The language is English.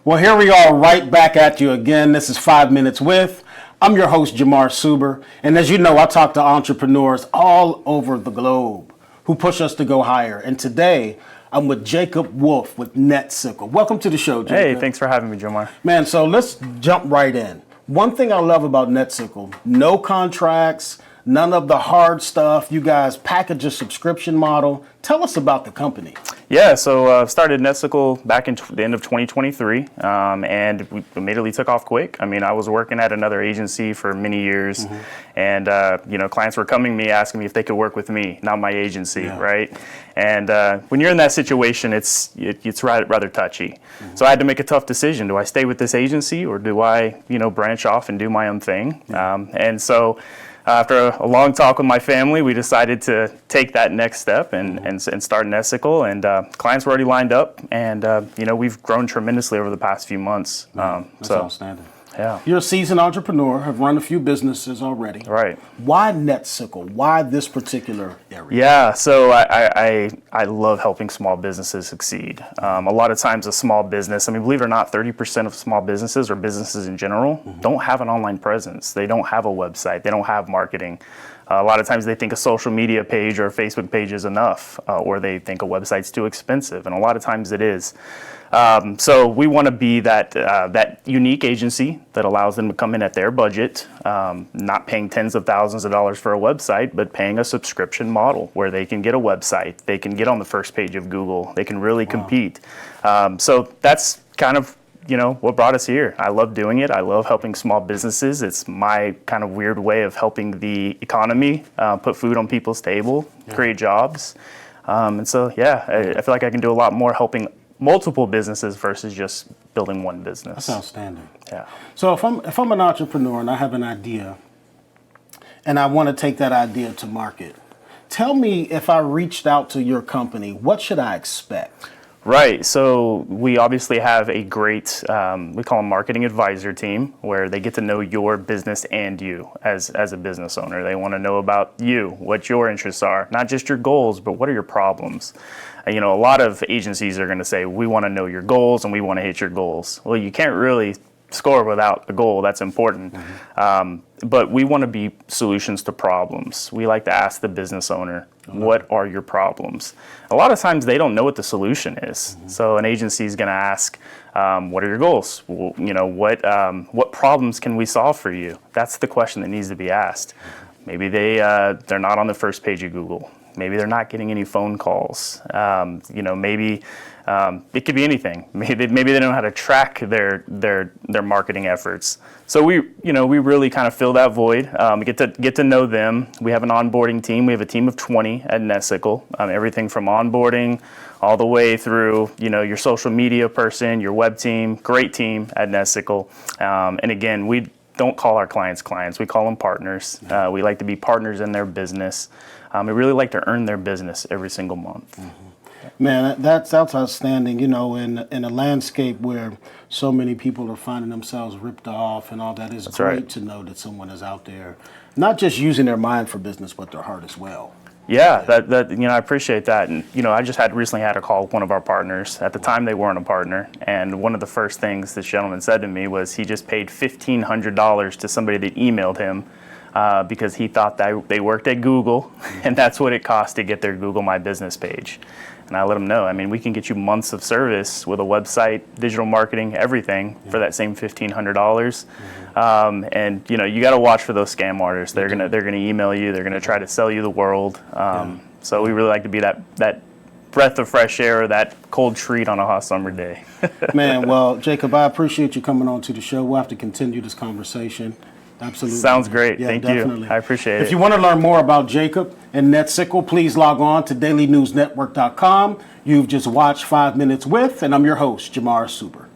Well, here we are right back at you again. This is 5 Minutes With. I'm your host, Jamar Suber. And as you know, I talk to entrepreneurs all over the globe who push us to go higher. And today, I'm with Jacob Wulff with Netsicle. Welcome to the show, Jacob. Hey, thanks for having me, Jamar. Man, so let's jump right in. One thing I love about Netsicle, no contracts, none of the hard stuff. You guys package a subscription model. Tell us about the company. Yeah, so started Netsicle back in the end of 2023, and we immediately took off quick. I mean, I was working at another agency for many years, and clients were coming to me asking me if they could work with me, not my agency, right? And when you're in that situation, it's rather touchy. So I had to make a tough decision: do I stay with this agency or do I, branch off and do my own thing? And so, after a long talk with my family, we decided to take that next step and start Netsicle. And clients were already lined up, and we've grown tremendously over the past few months. That's outstanding. Yeah. You're a seasoned entrepreneur, have run a few businesses already. Right. Why Netsicle? Why this particular area? Yeah, so I love helping small businesses succeed. A lot of times a small business, believe it or not, 30% of small businesses or businesses in general don't have an online presence. They don't have a website. They don't have marketing. A lot of times they think a social media page or a Facebook page is enough, or they think a website's too expensive, and a lot of times it is. So we want to be that unique agency that allows them to come in at their budget, not paying tens of thousands of dollars for a website, but paying a subscription model where they can get a website, they can get on the first page of Google, they can really compete. So that's kind of what brought us here. I love doing it. I love helping small businesses. It's my kind of weird way of helping the economy put food on people's table, create jobs. And so, I feel like I can do a lot more helping multiple businesses versus just building one business. That's outstanding. Yeah. So if I'm an entrepreneur and I have an idea and I want to take that idea to market, tell me, if I reached out to your company, what should I expect? Right. So we obviously have a great, we call them marketing advisor team, where they get to know your business and you as a business owner. They want to know about you, what your interests are, not just your goals, but what are your problems. A lot of agencies are going to say, we want to know your goals and we want to hit your goals. Well, you can't really score without the goal. That's important. But we want to be solutions to problems. We like to ask the business owner, what are your problems? A lot of times they don't know what the solution is. So an agency is going to ask, what are your goals? Well, what problems can we solve for you? That's the question that needs to be asked. Maybe they're not on the first page of Google. Maybe they're not getting any phone calls. Maybe it could be anything. Maybe they don't know how to track their marketing efforts. So we really kind of fill that void. We get to know them. We have an onboarding team. We have a team of 20 at Netsicle. Everything from onboarding all the way through your social media person, your web team. Great team at Netsicle. And again, we don't call our clients. We call them partners. We like to be partners in their business. We really like to earn their business every single month. Man, that's outstanding. In a landscape where so many people are finding themselves ripped off and all that, it's great to know that someone is out there, not just using their mind for business, but their heart as well. Yeah, that I appreciate that. And I just recently had a call with one of our partners. At the time, they weren't a partner, and one of the first things this gentleman said to me was he just paid $1,500 to somebody that emailed him because he thought that they worked at Google, and that's what it cost to get their Google My Business page. And I let him know, we can get you months of service with a website, digital marketing, everything for that same $1,500. And you got to watch for those scam artists. They're gonna email you. They're gonna try to sell you the world. So we really like to be that breath of fresh air, or that cold treat on a hot summer day. Man, well, Jacob, I appreciate you coming on to the show. We'll have to continue this conversation. Absolutely. Sounds great. Yeah, Thank definitely. you. I appreciate it. If you want to learn more about Jacob and Netsicle, please log on to dailynewsnetwork.com. You've just watched 5 Minutes With, and I'm your host, Jamar Suber.